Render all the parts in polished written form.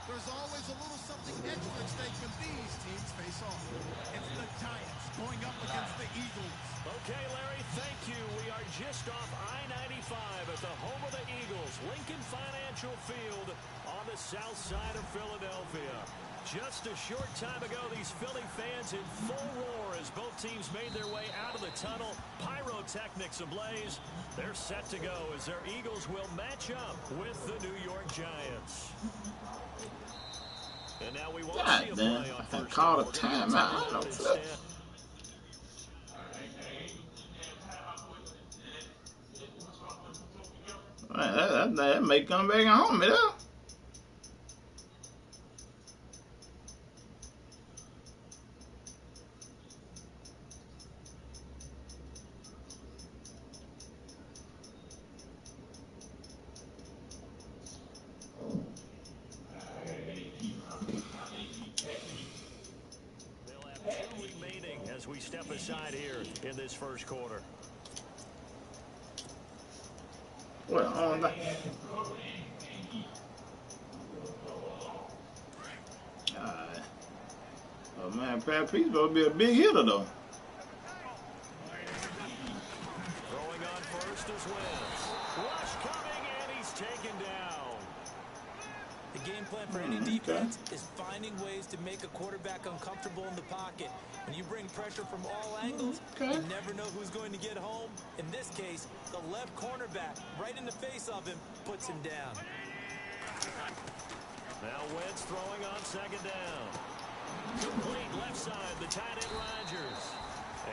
There's always a little something extra at stake when these teams face off. It's the Giants going up against the Eagles. Okay, Larry, thank you. We are just off I-95 at the home of the Eagles, Lincoln Financial Field on the south side of Philadelphia. Just a short time ago, these Philly fans in full roar as both teams made their way out of the tunnel. Pyrotechnics ablaze. They're set to go as their Eagles will match up with the New York Giants. And now we won't see a play on first call a timeout. That may come back home, you know? We step aside here in this first quarter. Well, on that. Oh man, Pat Pete's supposed to be a big hitter though. Throwing on first is Wentz. Rush coming and he's taken down. The game plan for any defense is finding ways to make a quarterback uncomfortable in the pocket. When you bring pressure from all angles, you never know who's going to get home. In this case, the left cornerback, right in the face of him, puts him down. Now Wentz throwing on second down. Complete left side, the tight end Rodgers.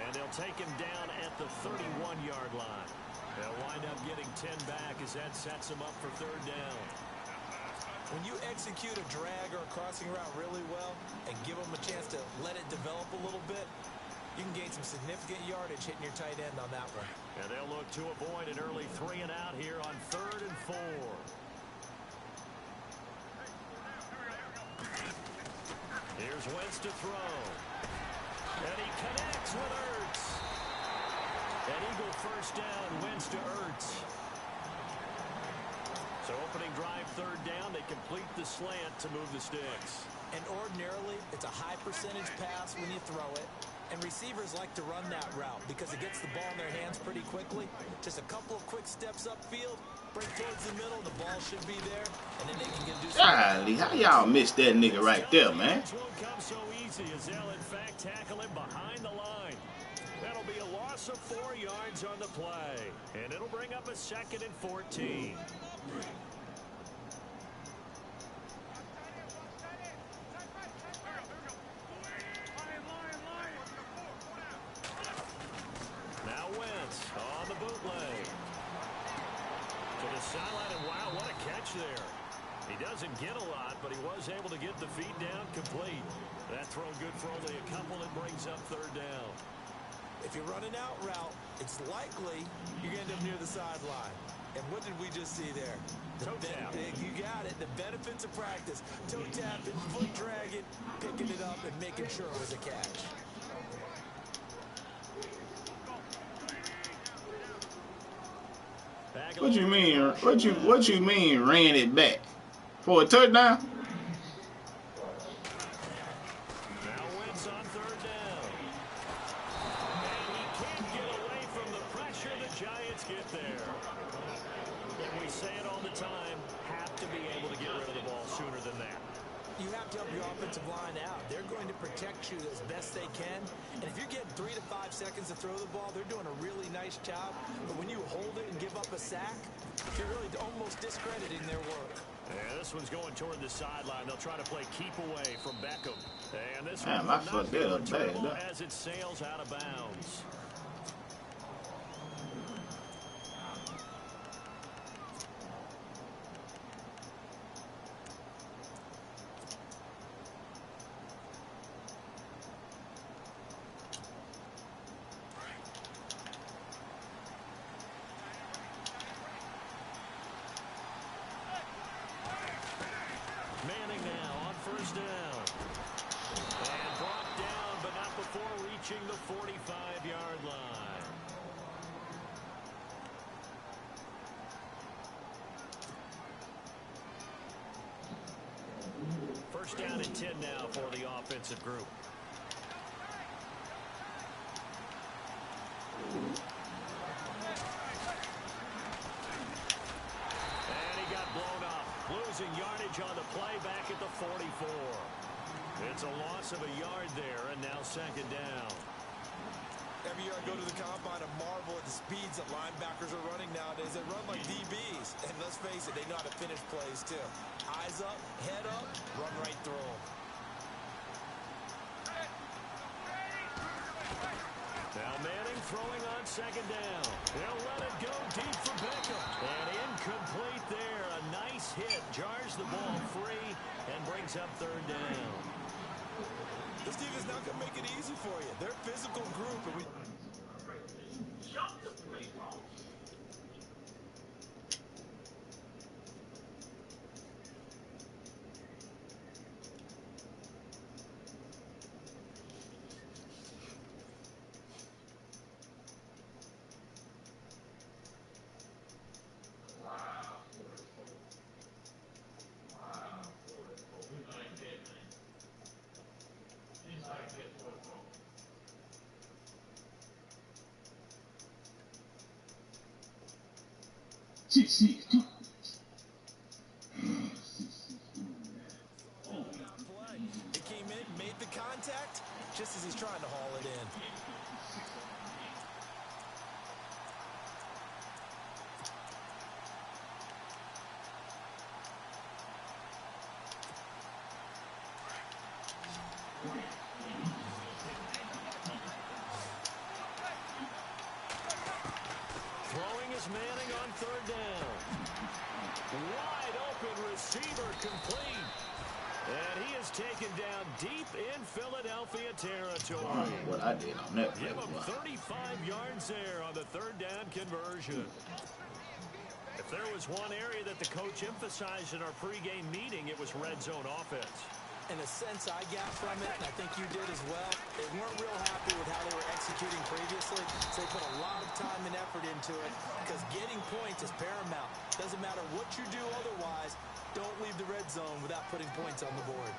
And they'll take him down at the 31-yard line. They'll wind up getting 10 back as that sets him up for third down. When you execute a drag or a crossing route really well and give them a chance to let it develop a little bit, you can gain some significant yardage hitting your tight end on that one. And they'll look to avoid an early 3 and out here on 3rd and 4. Here's Wentz to throw. And he connects with Ertz. An Eagle first down, Wentz to Ertz. So opening drive, 3rd down, they complete the slant to move the sticks. And ordinarily, it's a high percentage pass when you throw it. And receivers like to run that route because it gets the ball in their hands pretty quickly. Just a couple of quick steps upfield, break towards the middle, the ball should be there, and then they can get do something. How y'all missed that nigga right there, man? This won't come so easy as they'll in fact tackle him behind the line. That'll be a loss of 4 yards on the play. And it'll bring up a 2nd and 14. Now Wentz on the bootleg. To the sideline, and wow, what a catch there. He doesn't get a lot, but he was able to get the feed down complete. That throw good for only a couple that brings up 3rd down. If you run an out route, it's likely you're going to end up near the sideline. And what did we just see there? Toe tap. You got it. The benefits of practice. Toe tapping, foot dragging, picking it up, and making sure it was a catch. What you mean? What you mean ran it back for a touchdown? Now Wentz on 3rd down. And he can't get away from the pressure the Giants get there. And we say it all the time, have to be able to get rid of the ball sooner than that. You have to help your offensive line out. They're going to protect you as best they can. And if you're getting 3 to 5 seconds to throw the ball, they're doing a really nice job. But when you hold it and give up a sack, you're really almost discrediting their work. And this one's going toward the sideline. They'll try to play keep away from Beckham. And this one will not be returnable as it sails out of bounds. Manning now on 1st down. And brought down, but not before reaching the 45-yard line. First down and 10 now for the offensive group. And he got blown up, losing yardage on the play back at the 44. It's a loss of a yard there, and now second down. Every year I go to the combine and marvel at the speeds that linebackers are running nowadays. They run like DBs. And let's face it, they know how to finish plays too. Eyes up, head up, run right through them. Now Manning throwing on second down. They'll let it go deep for Beckham. And incomplete there. A nice hit. Jars the ball free and brings up third down. This team is not going to make it easy for you. They're a physical group. And we He came in, made the contact, just as he's trying to haul it in. Throwing is Manning on third down. Wide open receiver complete. And he is taken down deep in Philadelphia territory. What I did on that. Give him 35 yards there on the third down conversion. If there was one area that the coach emphasized in our pregame meeting, it was red zone offense. And the sense I got from it, and I think you did as well, they weren't real happy with how they were executing previously, so they put a lot of time and effort into it, because getting points is paramount. Doesn't matter what you do otherwise, don't leave the red zone without putting points on the board.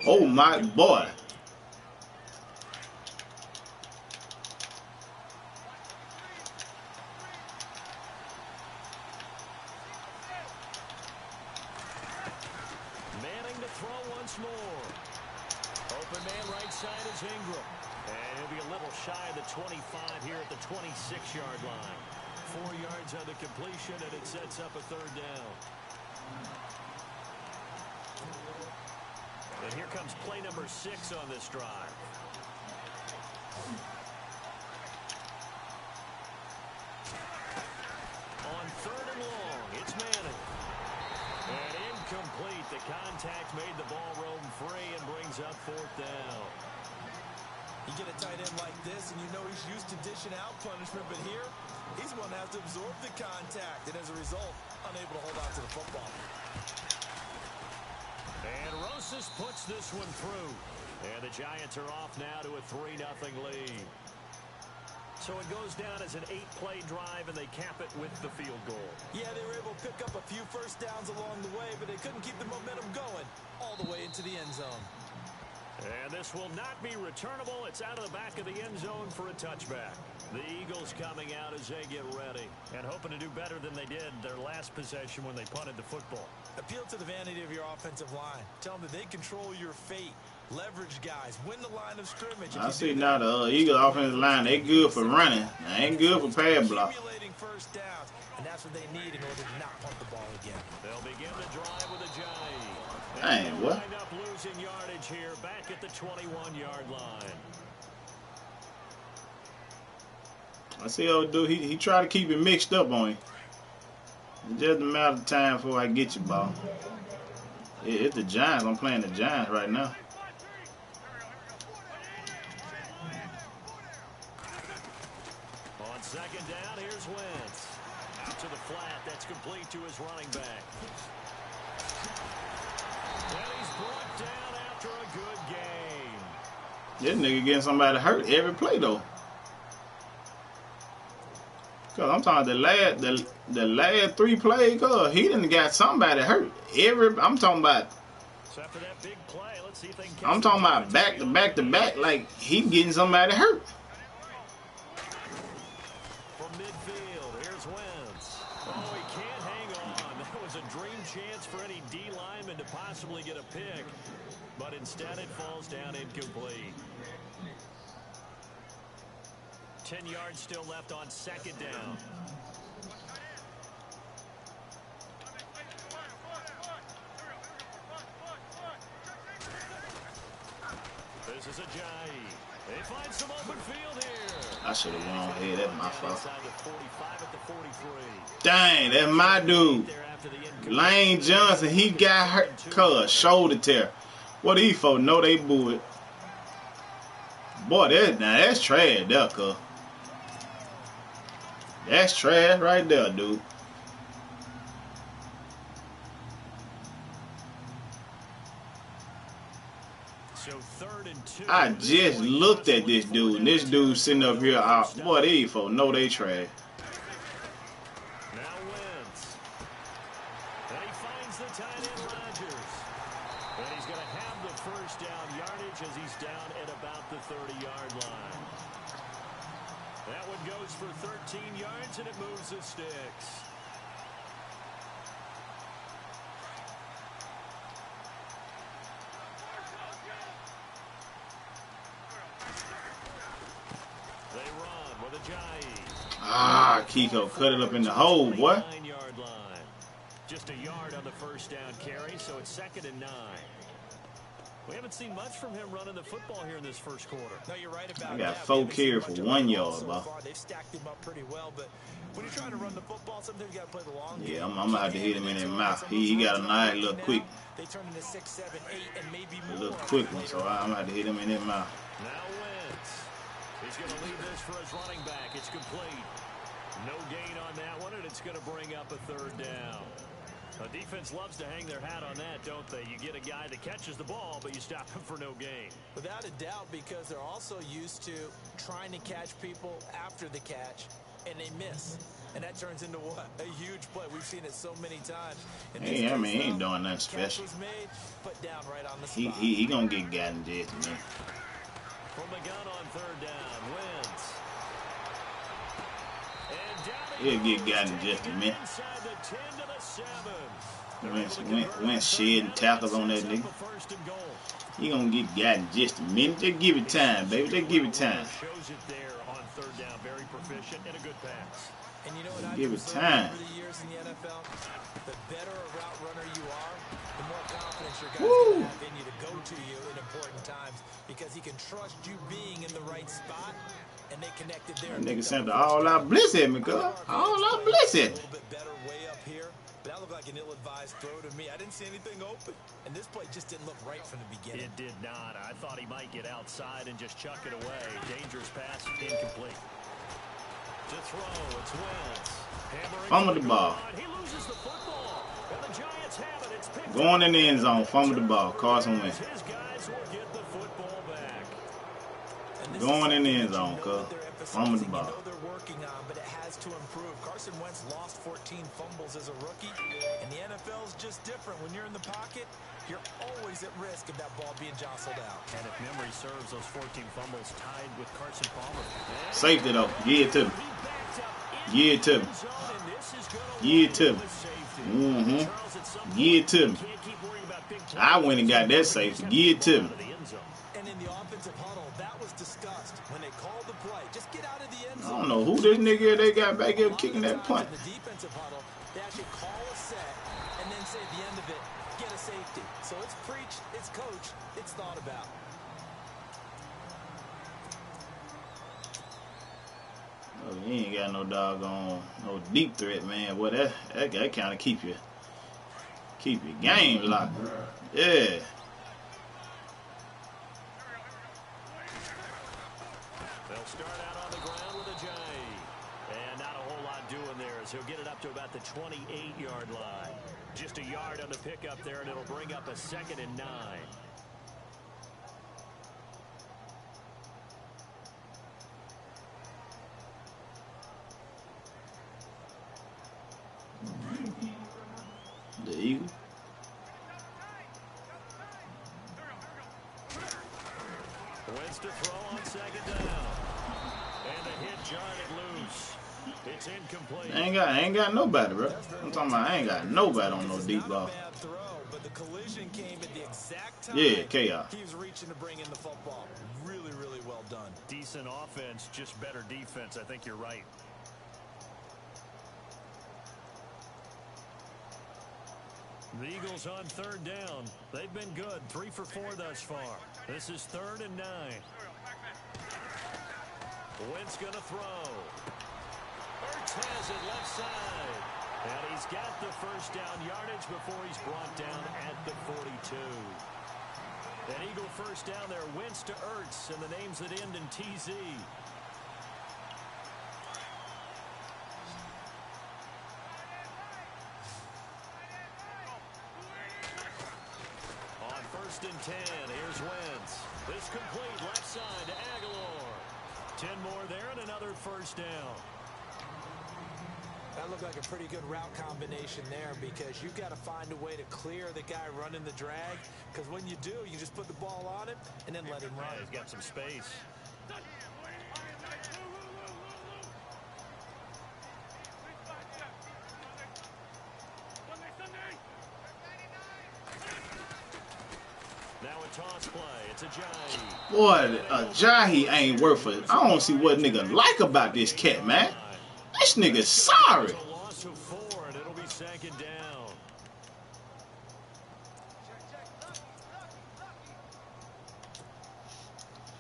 Oh my boy. Manning to throw once more. Open man right side is Ingram. And he'll be a little shy of the 25 here at the 26-yard line. 4 yards on the completion, and it sets up a third down. And here comes play number 6 on this drive. On third and long, it's Manning. And incomplete. The contact made the ball roam free and brings up fourth down. You get a tight end like this, and you know he's used to dishing out punishment, but here, he's going to have to absorb the contact, and as a result, unable to hold on to the football. And Rosas puts this one through. And the Giants are off now to a 3-0 lead. So it goes down as an 8-play drive, and they cap it with the field goal. Yeah, they were able to pick up a few first downs along the way, but they couldn't keep the momentum going all the way into the end zone. And this will not be returnable. It's out of the back of the end zone for a touchback. The Eagles coming out as they get ready and hoping to do better than they did their last possession when they punted the football. Appeal to the vanity of your offensive line. Tell them that they control your fate. Leverage guys. Win the line of scrimmage. I see now the Eagles offensive line, they good for running. They ain't good for pad block. Accumulating first downs, and that's what they need in order to not punt the ball again. They'll begin the drive with a jive. Dang, what? Wind up losing yardage here back at the 21-yard line. I see old dude, he tried to keep it mixed up on you. It's just a matter of time before I get you, ball. It's the Giants. I'm playing the Giants right now. Second down, here's Wentz. Out to the flat, that's complete to his running back. And he's brought down after a good game. This nigga getting somebody hurt every play though. Cause I'm talking the last 3 plays, cause he done got somebody hurt. I'm talking about. So after that big play, let's see if they can catch I'm talking about back to back to back, like he getting somebody hurt. From midfield, here's Wentz. Oh, he can't hang on. That was a dream chance for any D lineman to possibly get a pick, but instead it falls down incomplete. 10 yards still left on second down. This is a Jai. They find some open field here. I should have went on here. That's my fault. Inside the 45 at the 43. Dang, that's my dude. Lane Johnson, he got hurt. Cuz shoulder tear. What he for? No, they boo it. Boy, that's trash there, cuz. That's trash right there, dude. So 3rd and 2. I just looked at this dude, and this dude sitting up here. Boy, these folks know they trash. Now Wentz. And he finds the tight end Rodgers. And he's going to have the first down yardage as he's down at about the 30-yard line. That one goes for 13 yards, and it moves the sticks. They run with a Jai. Kiko cut it up in the hole, boy. 9-yard line. Just a yard on the first down carry, so it's 2nd and 9. We haven't seen much from him running the football here in this first quarter. No, you're right about I got that. 4 carries for 1 yard, bro. They've stacked him up pretty well, but when you're trying to run the football, sometimes you got to play the long game. Yeah, I'm gonna have to hit him in his mouth. He got a nice little quick. They turn into 6, 7, 8, and maybe more. A little quick one, so I'm gonna have to hit him in his mouth. Now Wentz. He's going to leave this for his running back. It's complete. No gain on that one, and it's going to bring up a 3rd down. A defense loves to hang their hat on that, don't they? You get a guy that catches the ball, but you stop him for no gain. Without a doubt, because they're also used to trying to catch people after the catch, and they miss. And that turns into what? A huge play. We've seen it so many times. Hey, I mean, he ain't doing nothing special. Made, put down right on the spot. He gonna get gotten just, man. From the gun on 3rd down, Wentz. And down He'll get gotten just a minute. inside the 10 to the 7. Went shedding tackles on that nigga. He gonna get gotten just a minute. Just give it time, baby. Just give it time. Shows it there on 3rd down. Very proficient and a good pass. And you know what Give it I've time. over the years in the NFL? The better a route runner you are, the more confidence your guy's Woo. going to have in you to go to you in important times because he can trust you being in the right spot, and they connected there. That nigga sent the all-out blitz at me, girl. All-out blitz at me. A little bit better way up here, but that looked like an ill-advised throw to me. I didn't see anything open. And this play just didn't look right from the beginning. It did not. I thought he might get outside and just chuck it away. Dangerous pass, incomplete. To throw, it's Wentz. Fumble the ball. He loses the football. And the Giants have it. It's picked Going in the end zone. Fumble the ball. Carson Wentz. His guys will get the football back. Going in the end zone, cuz. Fumble the ball. You know they're working on, but it has to improve. Carson Wentz lost 14 fumbles as a rookie, and the NFL is just different. When you're in the pocket, you're always at risk of that ball being jostled out. And if memory serves, those 14 fumbles tied with Carson Palmer. Safety, though. Give it to me. Give it to me. Give it to me. Give it to me. I went and got that safety. Give it to me. And in the offensive huddle, that was discussed when they called the play. Just get out of the end zone. I don't know who this nigga they got back here kicking that punt. In the defensive huddle, they actually call a set and then say at the end of it, get a safety. So it's preached, it's coached, it's thought about. Oh, you ain't got no doggone, no deep threat, man. Boy, that kind of keep your game locked. Yeah. They'll start out on the ground with a Jai. at the 28-yard line. Just a yard on the pickup there, and it'll bring up a 2nd and 9. The Eagle. Wins to throw on 2nd down. And the hit jarred loose. It's incomplete. I ain't got nobody, bro. I'm talking about I ain't got nobody on no deep ball. But the collision came at the exact time. Yeah, chaos. He was reaching to bring in the football. Really, really well done. Decent offense, just better defense. I think you're right. The Eagles on 3rd down. They've been good. 3 for 4 thus far. This is 3rd and 9. Wentz going to throw. Ertz has it left side. And he's got the first down yardage before he's brought down at the 42. An Eagle first down there. Wentz to Ertz, and the names that end in TZ. On 1st and 10, here's Wentz. This complete left side to Aguilar. 10 more there and another first down. That looked like a pretty good route combination there because you've got to find a way to clear the guy running the drag, because when you do, you just put the ball on him and then let him run. Yeah, he's got some space. Now a toss play. It's Ajayi. Boy, Ajayi ain't worth it. I don't see what nigga like about this cat, man. This nigga sorry. A loss of 4, and it'll be 2nd down.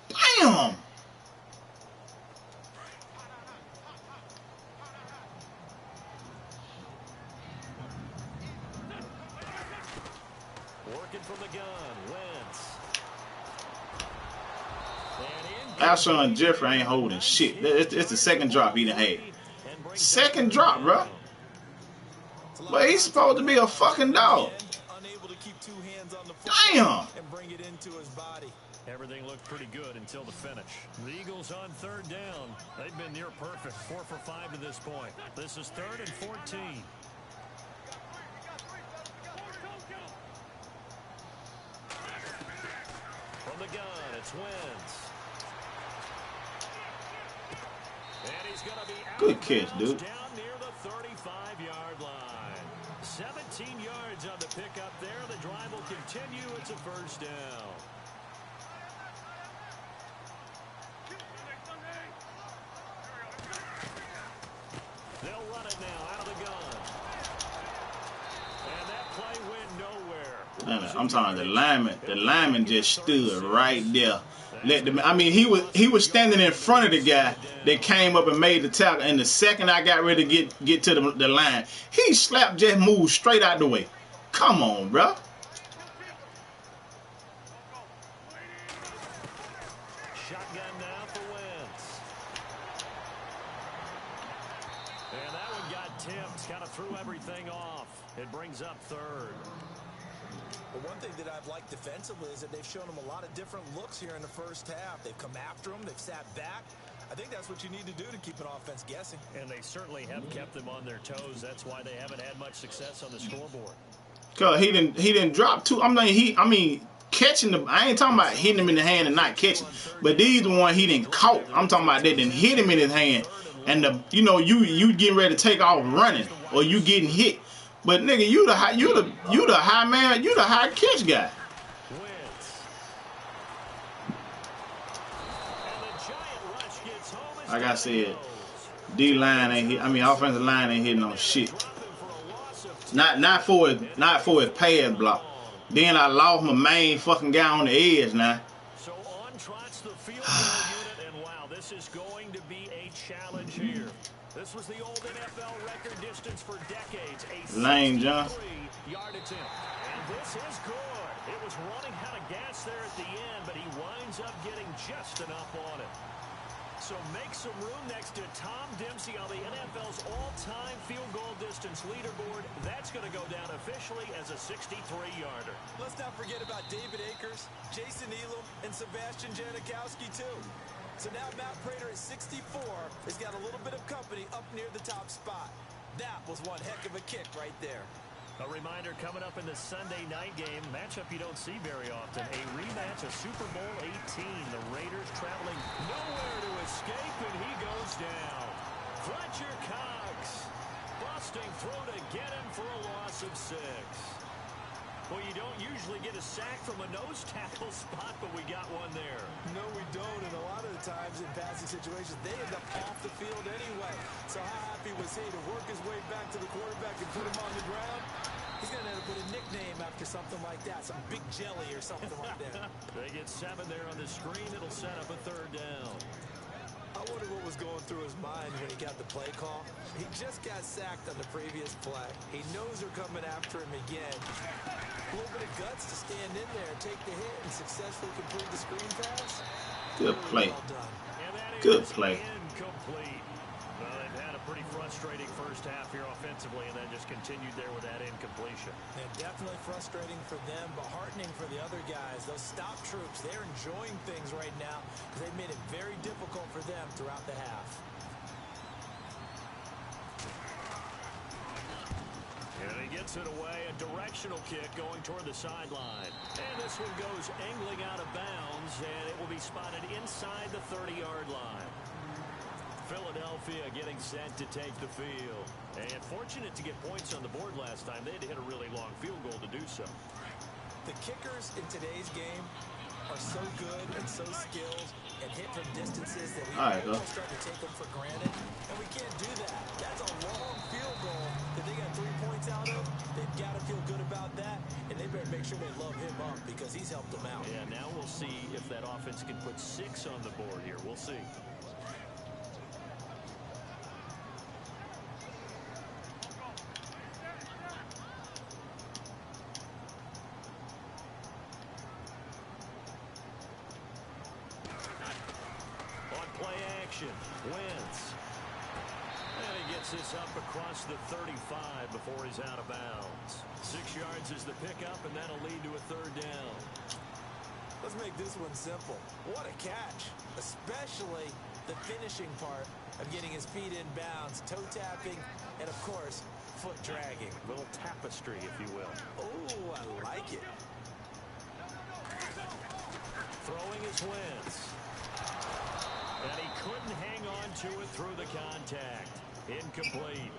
Damn. Working from the gun, Wentz. Alshon Jeffrey ain't holding shit. It's the 2nd drop he done had. 2nd drop, bro. But he's supposed to be a fucking dog. Damn. And bring it into his body. Everything looked pretty good until the finish. The Eagles on 3rd down. They've been near perfect. 4 for 5 to this point. This is 3rd and 14. From the gun, it's Wentz. And he's going to be out. Good catch, dude. Down near the 35-yard line. 17 yards on the pickup there. The drive will continue. It's a first down. They'll run it now out of the gun. And that play went nowhere. I'm talking the lineman. The lineman just stood right there. I mean, he was standing in front of the guy that came up and made the tackle. And the second I got ready to get to the line, he slapped, just moved straight out the way. Come on, bro. Shotgun now for Wentz. And that one got tipped. Kind of threw everything off. It brings up 3rd. But one thing that I've liked defensively is that they've shown him a lot of different looks here in the first half. They've come after him. They've sat back. I think that's what you need to do to keep an offense guessing. And they certainly have kept them on their toes. That's why they haven't had much success on the scoreboard. Cause he didn't drop 2. I mean catching the. I ain't talking about hitting him in the hand and not catching. But these the one he didn't caught. I'm talking about they didn't hit him in his hand. And you getting ready to take off running or you getting hit. But nigga, you the high man, you the high catch guy. Like I said, D-line ain't hit. I mean, offensive line ain't hitting no shit. Not for his pass block. Then I lost my main fucking guy on the edge now. So on trots the field goal unit, and wow, this is going to be a challenge here. This was the old NFL record distance for decades. A Lane John. 63-yard attempt. And this is good. It was running out of gas there at the end, but he winds up getting just enough on it. So make some room next to Tom Dempsey on the NFL's all-time field goal distance leaderboard. That's going to go down officially as a 63-yarder. Let's not forget about David Akers, Jason Elam, and Sebastian Janikowski, too. So now Matt Prater at 64 has got a little bit of company up near the top spot. That was one heck of a kick right there. A reminder coming up in the Sunday night game, matchup you don't see very often, a rematch of Super Bowl 18. The Raiders traveling nowhere to escape, and he goes down. Fletcher Cox busting through to get him for a loss of 6. Well, you don't usually get a sack from a nose tackle spot, but we got one there. No, we don't, and a lot of the times in passing situations, they end up off the field anyway. So how happy was he to work his way back to the quarterback and put him on the ground? He's going to end up with a nickname after something like that, some big jelly or something like that. They get 7 there on the screen. It'll set up a 3rd down. I wonder what was going through his mind when he got the play call. He just got sacked on the previous play. He knows they're coming after him again. A little bit of guts to stand in there, take the hit, and successfully complete the screen pass. Good play. Well done. Good play. Incomplete. Well, they've had a pretty frustrating first half here offensively, and then just continued there with that incompletion. And definitely frustrating for them, but heartening for the other guys. Those stop troops, they're enjoying things right now because they've made it very difficult for them throughout the half. And he gets it away, a directional kick going toward the sideline. And this one goes angling out of bounds, and it will be spotted inside the 30-yard line. Philadelphia getting set to take the field. And fortunate to get points on the board last time. They had to hit a really long field goal to do so. The kickers in today's game are so good and so skilled and hit from distances that we almost start to take them for granted. And we can't do that. That's a long field goal that they got 3 points out of. They've got to feel good about that, and they better make sure they love him up because he's helped them out. Yeah, now we'll see if that offense can put 6 on the board here. We'll see. Wentz. And he gets this up across the 35 before he's out of bounds. 6 yards is the pickup, and that'll lead to a 3rd down. Let's make this one simple. What a catch, especially the finishing part of getting his feet in bounds, toe tapping, and of course, foot dragging. A little tapestry, if you will. Oh, I like it. Throwing is Wentz. And he couldn't hang on to it through the contact. Incomplete.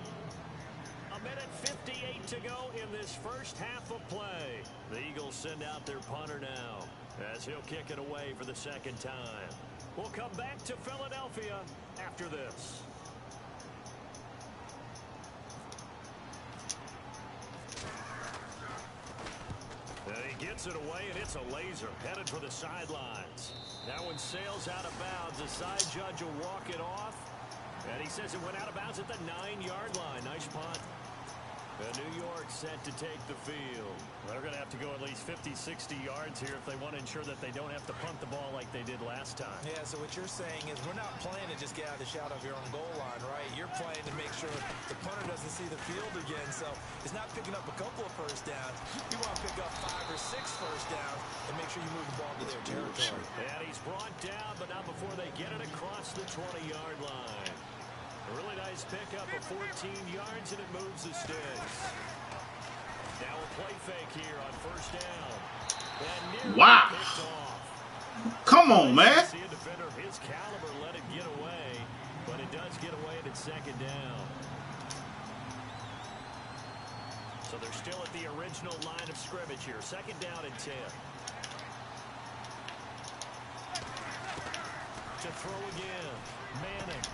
1:58 to go in this first half of play. The Eagles send out their punter now as he'll kick it away for the 2nd time. We'll come back to Philadelphia after this. And he gets it away, and it's a laser headed for the sidelines. That one sails out of bounds. The side judge will walk it off. And he says it went out of bounds at the 9-yard line. Nice punt. New York set to take the field. They're going to have to go at least 50, 60 yards here if they want to ensure that they don't have to punt the ball like they did last time. Yeah, so what you're saying is we're not playing to just get out of the shadow of your own goal line, right? You're playing to make sure the punter doesn't see the field again. So it's not picking up a couple of first downs. You want to pick up 5 or 6 first downs and make sure you move the ball to their territory. And he's brought down, but not before they get it across the 20-yard line. A really nice pickup of 14 yards, and it moves the sticks. Now a play fake here on 1st down. And wow. Picked off. Come on, man. See a defender of his caliber let it get away, but it does get away at its 2nd down. So they're still at the original line of scrimmage here. 2nd down and 10. To throw again. Manning.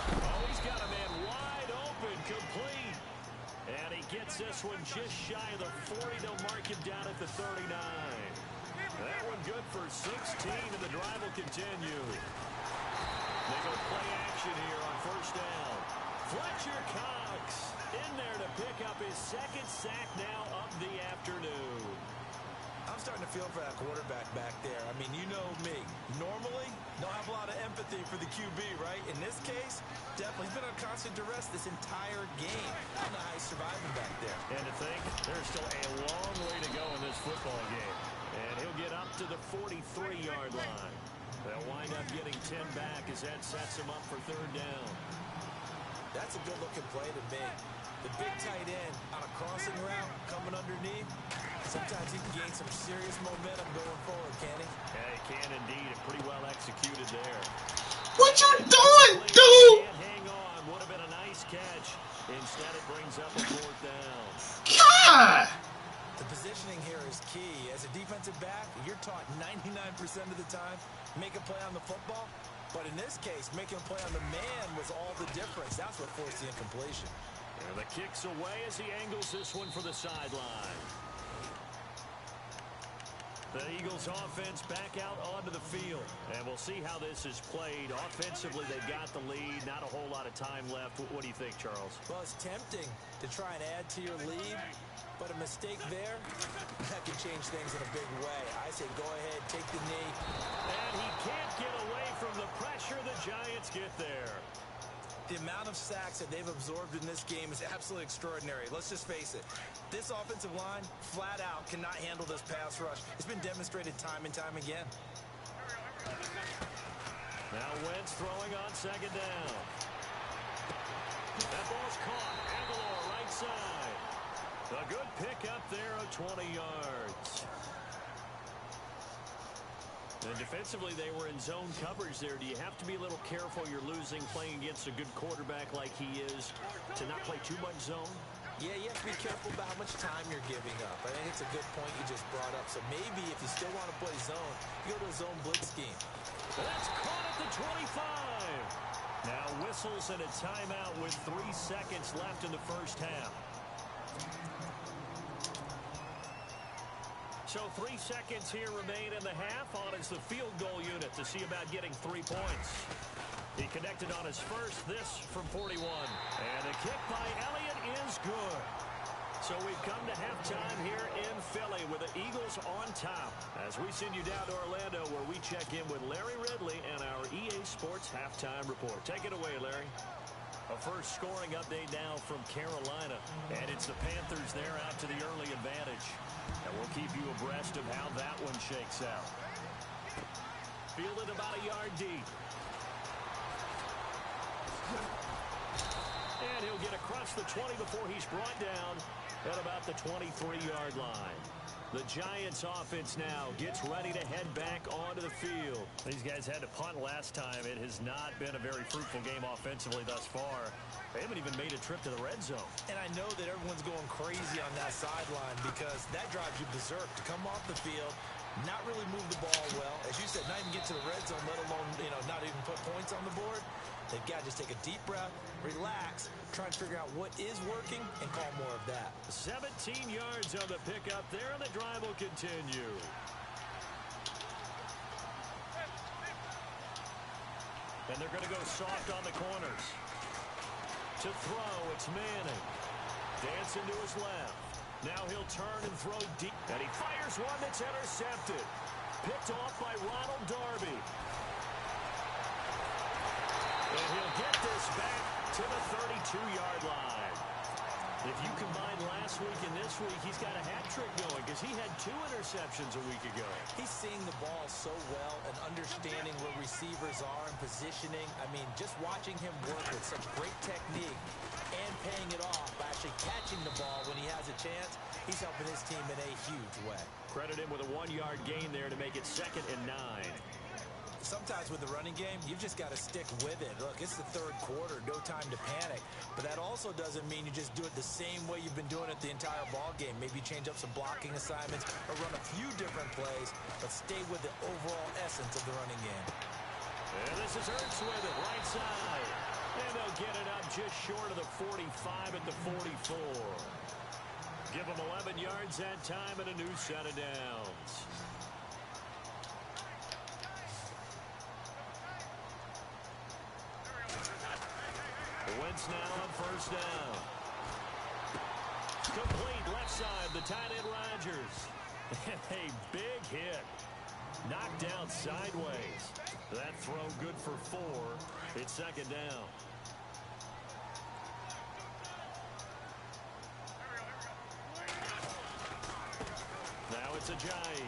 Oh, he's got a man wide open, complete. And he gets this one just shy of the 40. They'll mark him down at the 39. That one good for 16, and the drive will continue. They go play action here on 1st down. Fletcher Cox in there to pick up his 2nd sack now of the afternoon. I'm starting to feel for that quarterback back there. I mean, you know me. Normally, don't have a lot of empathy for the QB, right? In this case, definitely. He's been on constant duress this entire game. I don't know how he's surviving back there. And to think, there's still a long way to go in this football game. And he'll get up to the 43-yard line. They'll wind up getting 10 back as that sets him up for third down. That's a good-looking play to me. The big tight end on a crossing route coming underneath. Sometimes he can gain some serious momentum going forward, can he? Yeah, he can indeed. And pretty well executed there. What you doing, dude? Can't hang on. Would have been a nice catch. Instead, it brings up a fourth down. God! The positioning here is key. As a defensive back, you're taught 99% of the time, make a play on the football. But in this case, making a play on the man was all the difference. That's what forced the incompletion. And the kick's away as he angles this one for the sideline. The Eagles offense back out onto the field. And we'll see how this is played. Offensively, they've got the lead. Not a whole lot of time left. What do you think, Charles? Well, it's tempting to try and add to your lead. But a mistake there, that can change things in a big way. I say go ahead, take the knee. And he can't get away from the pressure. The Giants get there. The amount of sacks that they've absorbed in this game is absolutely extraordinary. Let's just face it. This offensive line, flat out, cannot handle this pass rush. It's been demonstrated time and time again. Now Wentz throwing on second down. That ball's caught. Aguilar right side. A good pick up there of 20 yards. And defensively, they were in zone coverage there. Do you have to be a little careful? You're losing playing against a good quarterback like he is to not play too much zone? Yeah, you have to be careful about how much time you're giving up. I think it's a good point you just brought up. So maybe if you still want to play zone, you go to a zone blitz scheme. That's caught at the 25. Now whistles and a timeout with 3 seconds left in the first half. So 3 seconds here remain in the half. On is the field goal unit to see about getting 3 points. He connected on his first, this from 41. And a kick by Elliott is good. So we've come to halftime here in Philly with the Eagles on top. As we send you down to Orlando where we check in with Larry Ridley and our EA Sports Halftime Report. Take it away, Larry. A first scoring update now from Carolina. And it's the Panthers there out to the early advantage. And we'll keep you abreast of how that one shakes out. Fielded about a yard deep. And he'll get across the 20 before he's brought down at about the 23-yard line. The Giants offense now gets ready to head back onto the field. These guys had to punt last time. It has not been a very fruitful game offensively thus far. They haven't even made a trip to the red zone. And I know that everyone's going crazy on that sideline because that drives you berserk to come off the field, not really move the ball well. As you said, not even get to the red zone, let alone, not even put points on the board. They've got to just take a deep breath, relax, try and figure out what is working, and call more of that. 17 yards on the pickup there, and the drive will continue. And they're going to go soft on the corners. To throw, it's Manning. Dancing to his left. Now he'll turn and throw deep. And he fires one that's intercepted. Picked off by Ronald Darby. And he'll get this back to the 32-yard line. If you combine last week and this week, he's got a hat trick going because he had 2 interceptions a week ago. He's seeing the ball so well and understanding where receivers are and positioning. I mean, just watching him work with such great technique and paying it off by actually catching the ball when he has a chance, he's helping his team in a huge way. Credit him with a 1-yard gain there to make it 2nd and 9. Sometimes with the running game, you've just got to stick with it. Look, it's the third quarter, no time to panic. But that also doesn't mean you just do it the same way you've been doing it the entire ball game. Maybe change up some blocking assignments or run a few different plays, but stay with the overall essence of the running game. And this is Ertz with it, right side. And they'll get it up just short of the 45 at the 44. Give them 11 yards that time and a new set of downs. Wentz now on first down. Complete left side, the tight end Rodgers. And a big hit. Knocked down sideways. That throw good for 4. It's second down. Now it's Ajayi.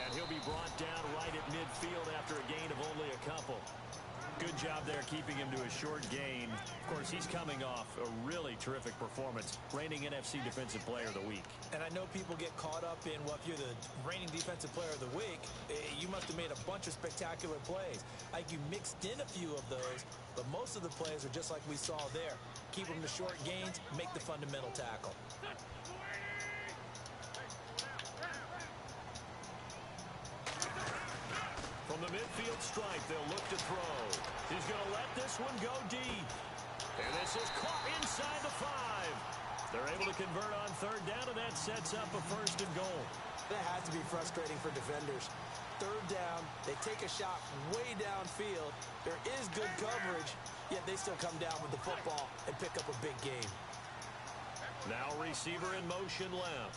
And he'll be brought down right at midfield after a gain of only a couple. Good job there keeping him to a short gain. Of course, he's coming off a really terrific performance, reigning NFC Defensive Player of the Week. And I know people get caught up in, well, if you're the reigning Defensive Player of the Week, you must have made a bunch of spectacular plays. Like you mixed in a few of those, but most of the plays are just like we saw there. Keep them to short gains, make the fundamental tackle. From the midfield stripe, they'll look to throw. He's going to let this one go deep. And this is caught inside the 5. They're able to convert on third down, and that sets up a 1st and goal. That has to be frustrating for defenders. Third down, they take a shot way downfield. There is good coverage, yet they still come down with the football and pick up a big gain. Now receiver in motion left.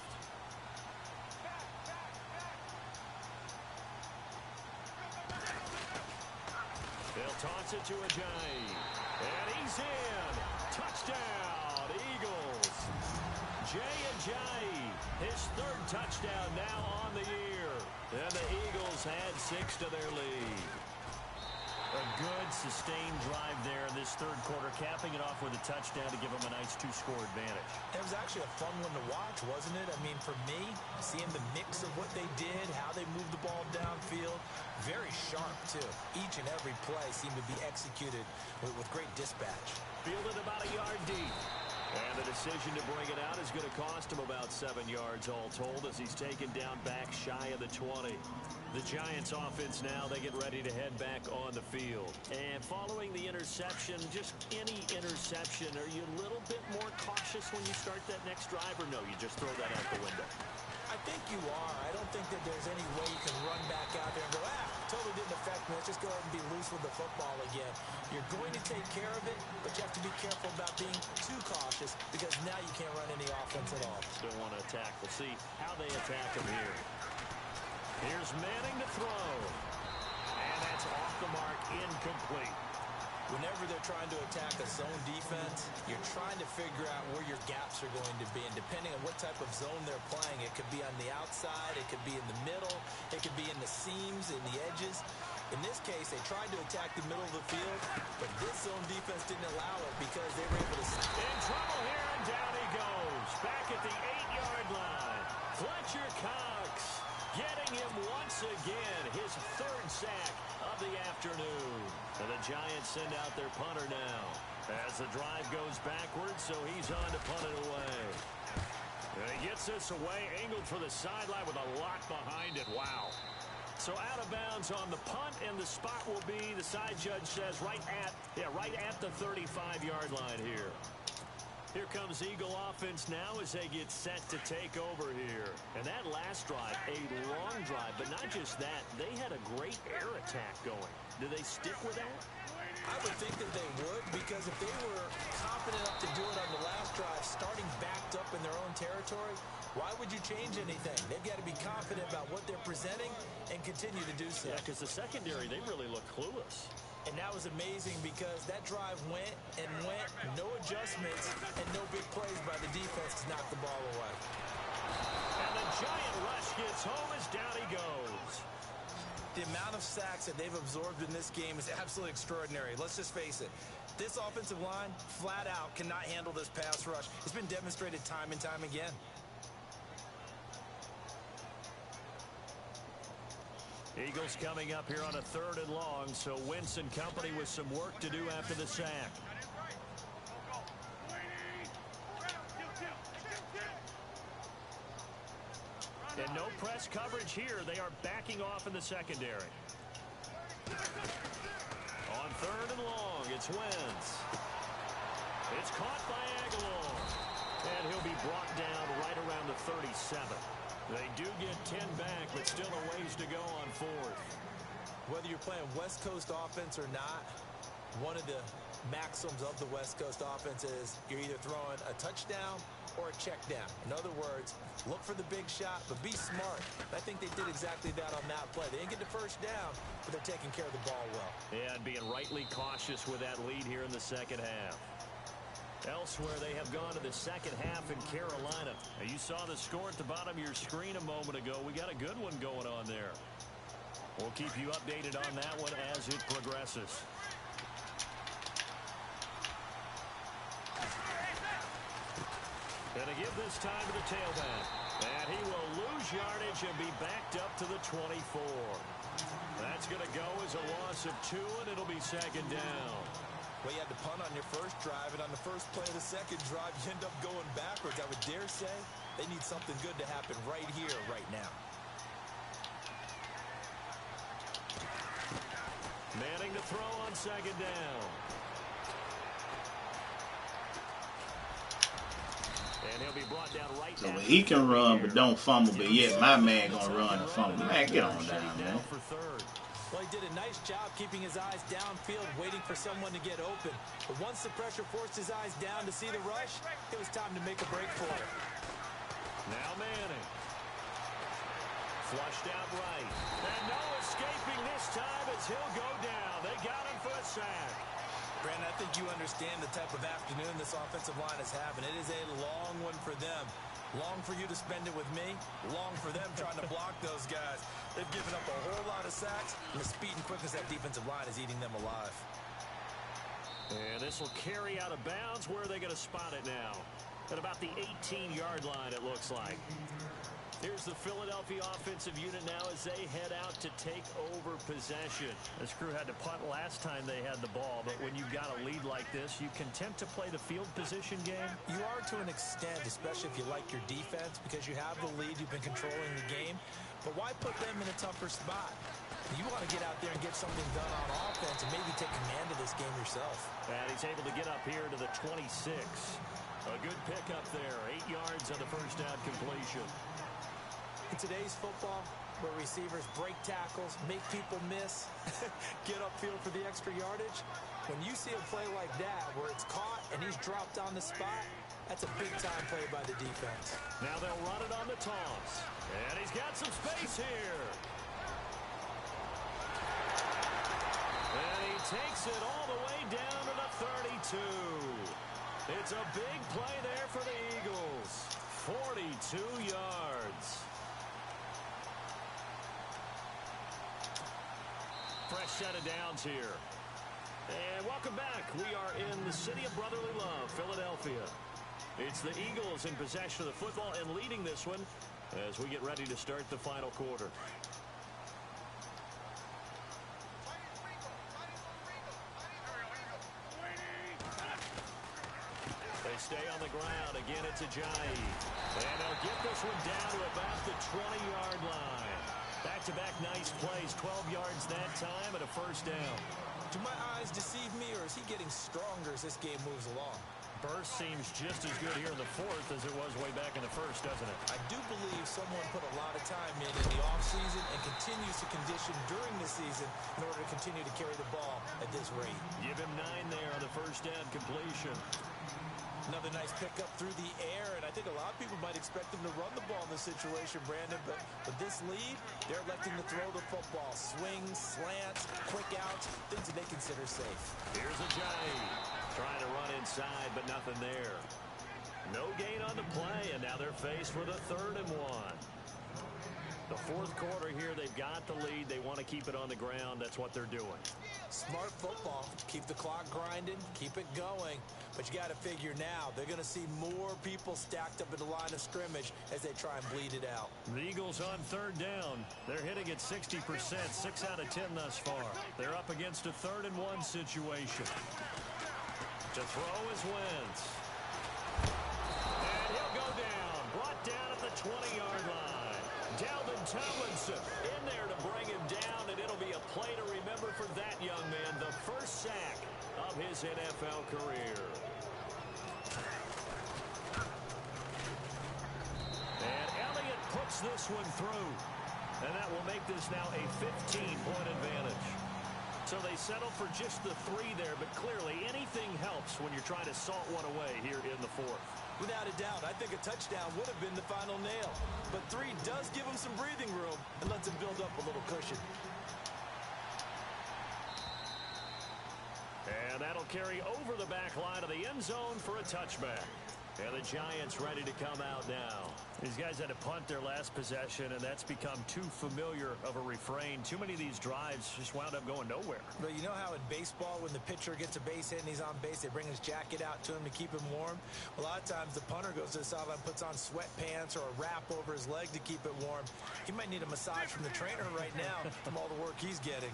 They'll toss it to Ajayi. And he's in. Touchdown, Eagles. Jay Ajayi, his 3rd touchdown now on the year. And the Eagles had 6 to their lead. A good, sustained drive there in this 3rd quarter, capping it off with a touchdown to give them a nice 2-score advantage. It was actually a fun one to watch, wasn't it? I mean, for me, seeing the mix of what they did, how they moved the ball downfield, very sharp, too. Each and every play seemed to be executed with great dispatch. Fielded about a yard deep. And the decision to bring it out is going to cost him about 7 yards all told as he's taken down back shy of the 20. The Giants offense now, they get ready to head back on the field. And following the interception, just any interception, are you a little bit more cautious when you start that next drive, or no, you just throw that out the window? I think you are. I don't think that there's any way you can run back out there and go, totally didn't affect me. Let's just go ahead and be loose with the football again. You're going to take care of it, but you have to be careful about being too cautious because now you can't run any offense at all. Still want to attack. We'll see how they attack him here. Here's Manning to throw. And that's off the mark, incomplete. Whenever they're trying to attack a zone defense, you're trying to figure out where your gaps are going to be. And depending on what type of zone they're playing, it could be on the outside, it could be in the middle, it could be in the seams, in the edges. In this case, they tried to attack the middle of the field, but this zone defense didn't allow it because they were able to... In trouble here, and down he goes. Back at the 8-yard line. Fletcher Cox getting him once again, his 3rd sack of the afternoon. And the Giants send out their punter now as the drive goes backwards, so he's on to punt it away. And he gets this away, angled for the sideline with a lot behind it. Wow. So out of bounds on the punt, and the spot will be, the side judge says, right at the 35-yard line here. Here comes Eagle offense now as they get set to take over here. And that last drive, a long drive, but not just that, they had a great air attack going. Do they stick with that? I would think that they would, because if they were confident enough to do it on the last drive, starting backed up in their own territory, why would you change anything? They've got to be confident about what they're presenting and continue to do so. Yeah, because the secondary, they really look clueless. And that was amazing because that drive went and went, no adjustments, and no big plays by the defense to knock the ball away. And the Giant rush gets home as down he goes. The amount of sacks that they've absorbed in this game is absolutely extraordinary. Let's just face it. This offensive line, flat out, cannot handle this pass rush. It's been demonstrated time and time again. Eagles coming up here on a 3rd and long, so Wentz and company with some work to do after the sack. And no press coverage here. They are backing off in the secondary. On 3rd and long, it's Wentz. It's caught by Aguilar. And he'll be brought down right around the 37. They do get 10 back, but still a ways to go on 4th. Whether you're playing West Coast offense or not, one of the maxims of the West Coast offense is you're either throwing a touchdown or a check down. In other words, look for the big shot, but be smart. I think they did exactly that on that play. They didn't get the first down, but they're taking care of the ball well. Yeah, and being rightly cautious with that lead here in the second half. Elsewhere, they have gone to the second half in Carolina. Now, you saw the score at the bottom of your screen a moment ago. We got a good one going on there. We'll keep you updated on that one as it progresses. Gonna give this time to the tailback. And he will lose yardage and be backed up to the 24. That's going to go as a loss of 2, and it'll be second down. Well, you had to punt on your first drive, and on the first play of the second drive, you end up going backwards. I would dare say they need something good to happen right here, right now. Manning to throw on second down. And he'll be brought down right So now. he can run, but don't fumble. But yet my man gonna run and fumble. Man, get on down, man. For third. Well, he did a nice job keeping his eyes downfield, waiting for someone to get open. But once the pressure forced his eyes down to see the rush, it was time to make a break for it. Now Manning. Flushed out right. And no escaping this time as he'll go down. They got him for a sack. Brandon, I think you understand the type of afternoon this offensive line is having. It is a long one for them. Long for you to spend it with me. Long for them trying to block those guys. They've given up a whole lot of sacks, and the speed and quickness of that defensive line is eating them alive. And this will carry out of bounds. Where are they going to spot it now? At about the 18-yard line, it looks like. Here's the Philadelphia offensive unit now as they head out to take over possession. This crew had to punt last time they had the ball, but when you've got a lead like this, you content to play the field position game? You are to an extent, especially if you like your defense, because you have the lead, you've been controlling the game. But why put them in a tougher spot? You want to get out there and get something done on offense and maybe take command of this game yourself. And he's able to get up here to the 26. A good pickup there. 8 yards on the first down completion. In today's football, where receivers break tackles, make people miss, get upfield for the extra yardage, when you see a play like that where it's caught and he's dropped on the spot, that's a big-time play by the defense. Now they'll run it on the toss. And he's got some space here. And he takes it all the way down to the 32. It's a big play there for the Eagles. 42 yards. Fresh set of downs here. And welcome back. We are in the city of brotherly love, Philadelphia. It's the Eagles in possession of the football and leading this one as we get ready to start the final quarter. They stay on the ground. Again, it's Ajayi. And they'll get this one down to about the 20-yard line. Back-to-back nice plays, 12 yards that time and a first down. Do my eyes deceive me, or is he getting stronger as this game moves along? Burst seems just as good here in the fourth as it was way back in the first, doesn't it? I do believe someone put a lot of time in the offseason and continues to condition during the season in order to continue to carry the ball at this rate. Give him 9 there on the first down completion. Another nice pickup through the air, and I think a lot of people might expect him to run the ball in this situation, Brandon, but with this lead, they're electing to throw the football. Swings, slants, quick outs, things that they consider safe. Here's Ajayi trying to run inside, but nothing there. No gain on the play, and now they're faced with a 3rd and 1. The fourth quarter here, they've got the lead. They want to keep it on the ground. That's what they're doing. Smart football. Keep the clock grinding. Keep it going. But you got to figure now, they're going to see more people stacked up in the line of scrimmage as they try and bleed it out. The Eagles on 3rd down. They're hitting at 60%, 6 out of 10 thus far. They're up against a 3rd and 1 situation. To throw is Wentz. And he'll go down. Brought down at the 20-yard line. Dalvin Tomlinson in there to bring him down, and it'll be a play to remember for that young man. The first sack of his NFL career. And Elliott puts this one through. And that will make this now a 15-point advantage. So they settle for just the 3 there, but clearly anything helps when you're trying to salt one away here in the 4th. Without a doubt, I think a touchdown would have been the final nail. But 3 does give him some breathing room and lets him build up a little cushion. And that'll carry over the back line of the end zone for a touchback. And the Giants ready to come out now. These guys had to punt their last possession, and that's become too familiar of a refrain. Too many of these drives just wound up going nowhere. But you know how in baseball, when the pitcher gets a base hit and he's on base, they bring his jacket out to him to keep him warm? A lot of times the punter goes to the sideline, puts on sweatpants or a wrap over his leg to keep it warm. He might need a massage from the trainer right now from all the work he's getting.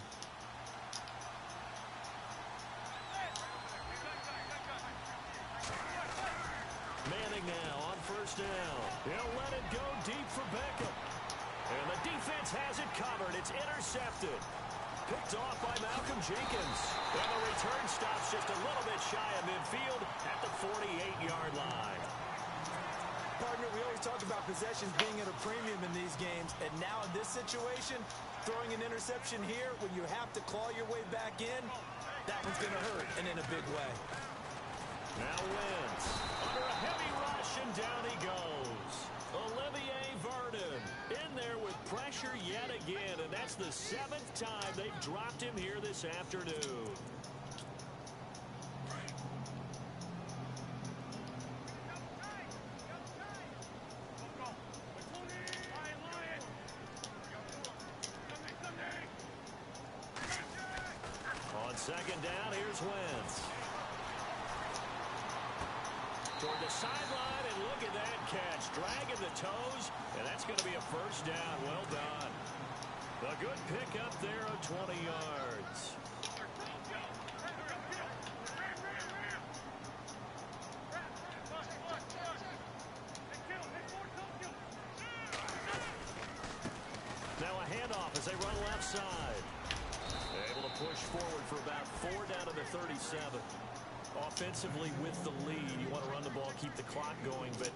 Manning now on first down. He'll let it go deep for Beckham. And the defense has it covered. It's intercepted. Picked off by Malcolm Jenkins. And the return stops just a little bit shy of midfield at the 48-yard line. Partner, we always talk about possessions being at a premium in these games. And now in this situation, throwing an interception here when you have to claw your way back in, that one's going to hurt, and in a big way. Now Wentz under a heavy rush, and down he goes. Olivier Vernon in there with pressure yet again, and that's the 7th time they've dropped him here this afternoon. On second down, here's Wentz. Toward the sideline, and look at that catch. Dragging the toes, and that's going to be a first down. Well done. A good pickup there of 20 yards. Now a handoff as they run left side. Able to push forward for about 4 down to the 37. Offensively with the lead, you want to run the ball, keep the clock going, but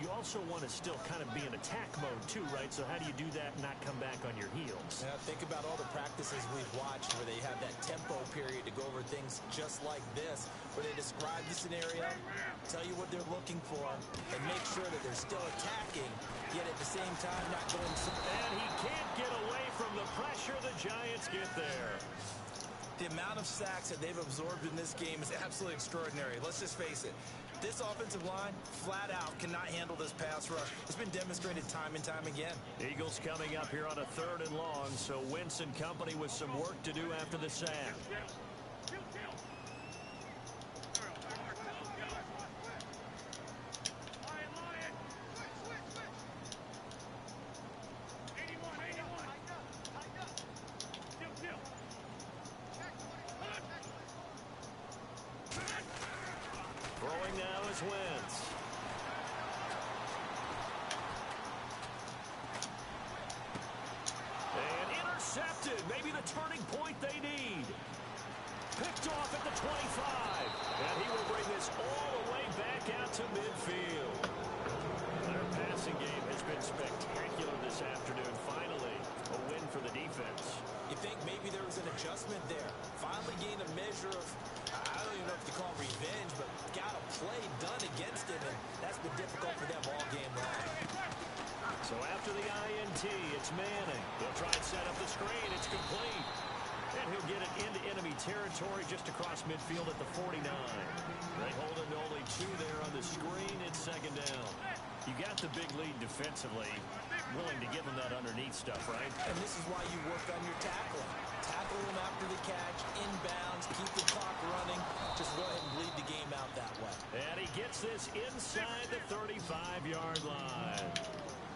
you also want to still kind of be in attack mode too, right? So how do you do that and not come back on your heels? Yeah, think about all the practices we've watched where they have that tempo period to go over things just like this, where they describe the scenario, tell you what they're looking for, and make sure that they're still attacking, yet at the same time not going... And he can't get away from the pressure. The Giants get there. The amount of sacks that they've absorbed in this game is absolutely extraordinary. Let's just face it. This offensive line, flat out, cannot handle this pass rush. It's been demonstrated time and time again. Eagles coming up here on a 3rd and long, so Wentz and company with some work to do after the sack. Throwing now is Wentz. And intercepted. Maybe the turning point they need. Picked off at the 25. And he will bring this all the way back out to midfield. Their passing game has been spectacular this afternoon. Finally, a win for the defense. You think maybe there was an adjustment there. Finally gained a measure of, I don't even know if to call it revenge, but got a play done against him, and that's been difficult for them all game long. So after the INT, it's Manning. They'll try and set up the screen. It's complete. And he'll get it into enemy territory just across midfield at the 49. They hold it to only 2 there on the screen. It's second down. You got the big lead defensively. Willing to give them that underneath stuff, right? And this is why you work on your tackling. Tackle them after the catch, inbounds, keep the clock running. Just go ahead and bleed the game out that way. And he gets this inside the 35-yard line.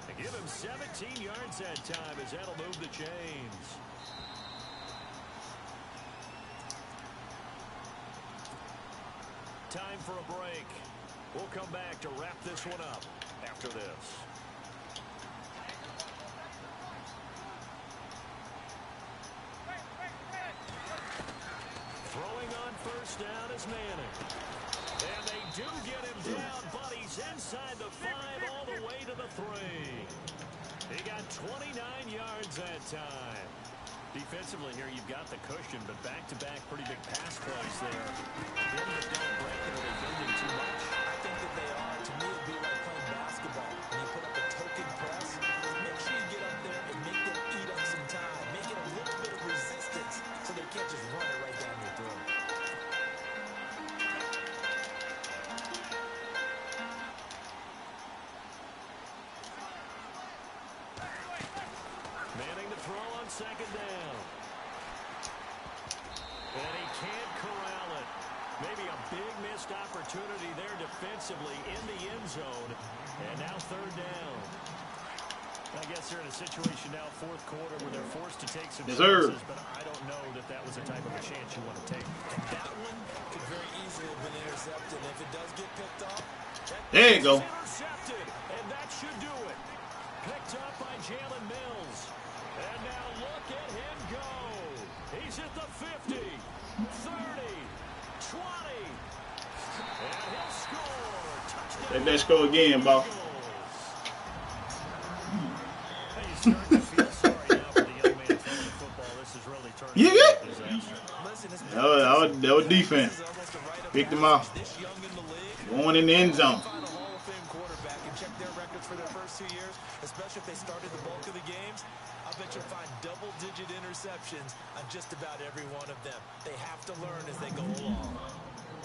They give him 17 yards that time as that'll move the chains. Time for a break. We'll come back to wrap this one up after this. Throwing on first down is Manning. And they do get him down, but he's inside the 5 all the way to the 3. He got 29 yards that time. Defensively here, you've got the cushion, but back-to-back pretty big pass plays there. Then they don't break it, or they building too much. I think that they are. To me, it'd be like playing basketball. When you put up a token press, make sure you get up there and make them eat up some time. Make it a little bit of resistance so they can't just run it right down your throat. Manning to throw on second down. And he can't corral it. Maybe a big missed opportunity there defensively in the end zone. And now third down. I guess they're in a situation now, fourth quarter, where they're forced to take some chances, but I don't know that that was the type of a chance you want to take. And that one could very easily have been intercepted. If it does get picked off, There you go. Intercepted, and that should do it. Picked up by Jalen Mills. And now look at him go. He's at the 50, 30, 20. And he'll score. Touchdown. Take that score again, ball. Hey, you start to feel sorry now for the young man throwing the football. This is really turning Yeah. into a disaster. That was defense. Picked him off. Going in the end zone. Find a Hall of Fame quarterback and check their records for their first 2 years, especially if they started the bulk of the games. I bet you'll find double-digit interceptions on just about every one of them. They have to learn as they go along.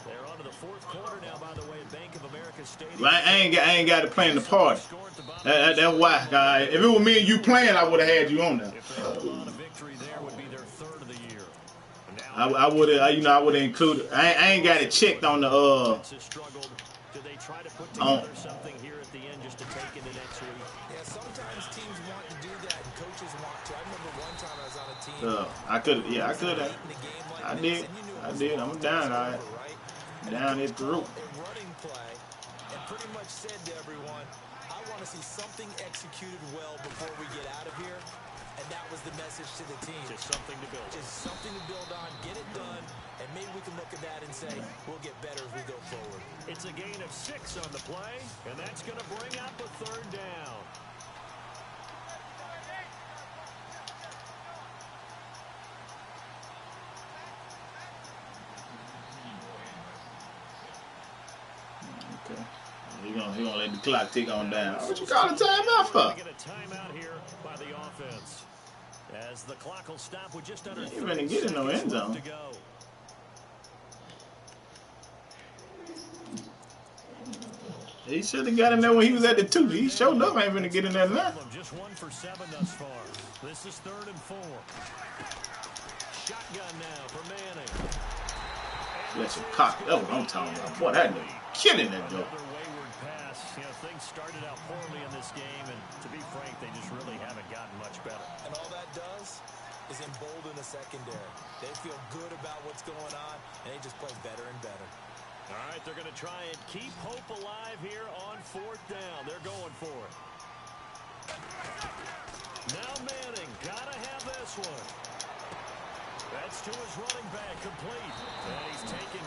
They're on to the fourth quarter now, by the way, at Bank of America Stadium. Well, I ain't got to play in the party. That's why. If it was me and you playing, I would have had you on there. If they hold on, a victory there would be their third of the year. I would have, I would have included. I ain't got it checked on the Struggled. Do they try to put together something here at the end just to take into next week? yeah, sometimes teams want to do that and coaches want to. I remember one time I was on a team. I could. Yeah, I could have. late in the game like I this, did. and you knew it I was did. I'm down. All right. over, right? Down it through. A running play and pretty much said to everyone, I want to see something executed well before we get out of here. And that was the message to the team. Just something to build. Just something to build on, get it done, and maybe we can look at that and say, we'll get better as we go forward. It's a gain of 6 on the play, and that's going to bring up a third down. Okay. He gonna let the clock tick on down. What you call a timeout for? Get a timeout here by the offense. As the clock will stop with just under 30 He ain't get in no end seconds left zone. to go. He should have got in there when he was at the 2. He showed up. Ain't gonna get in there now. Just 1 for 7 thus far. This is 3rd and 4. Shotgun now for Manning. That's a cock. That's what I'm talking about. Boy, that nigga killing that joke. Another wayward pass. You know, things started out poorly in this game, and to be frank, they just really haven't gotten much better. And all that does is embolden the secondary. They feel good about what's going on, and they just play better and better. All right, they're going to try and keep hope alive here on 4th down. They're going for it. Now Manning, got to have this one. That's to his running back, complete. And he's taken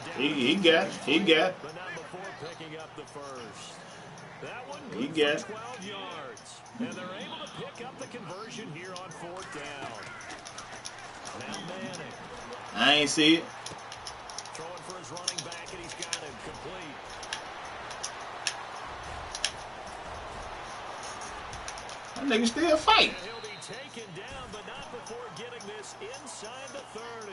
down. He got. But not before picking up the first. That one He good got. for 12 yards. And they're able to pick up the conversion here on 4th down. Now Manning. I ain't see it. Throwing for his running back, and he's got him complete. That nigga still fight. And he'll be taken down, but not before getting this inside the 30.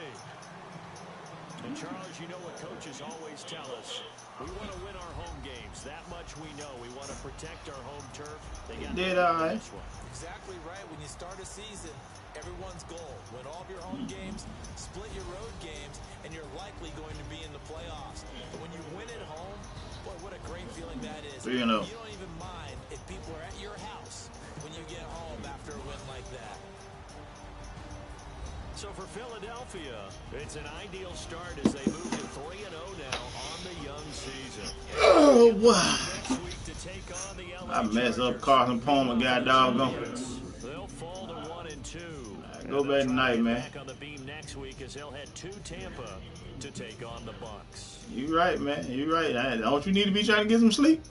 And Charles, you know what coaches always tell us. We want to win our home games. That much we know. We want to protect our home turf. They got Did I? this one. Exactly right. When you start a season, everyone's goal, win all of your home games, split your road games, and you're likely going to be in the playoffs. But when you win at home, boy, what a great feeling that is. 3-0. You don't even mind if people are at your house when you get home after a win like that. So for Philadelphia, it's an ideal start as they move to 3-0 now on the young season. Oh, wow. Next week to take on the LA I messed up Chargers. Carson Palmer, god doggone. They'll fall to 1-2. Go back tonight, man. Back on the beam next week as they'll head to Tampa to take on the Bucks. You right, man. You right. Don't you need to be trying to get some sleep?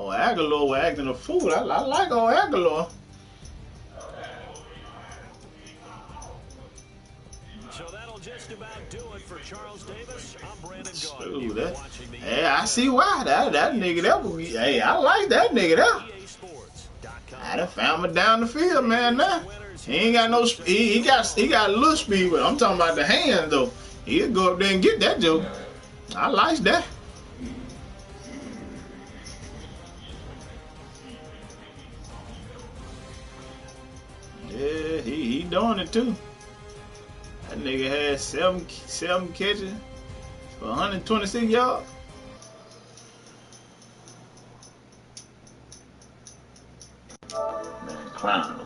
Oh, Aguilar was acting a fool. I like old Aguilar. So that'll just about do it for Charles Davis. I'm Brandon Shoot, Gaunt. hey, I see why. That nigga that would be. Hey, I like that nigga there. I done found me down the field, man. Now he ain't got no. He got a little speed, but I'm talking about the hands though. He'll go up there and get that joke. I like that. Yeah, he doing it too. That nigga had seven catches for 126 yards. Man, clown.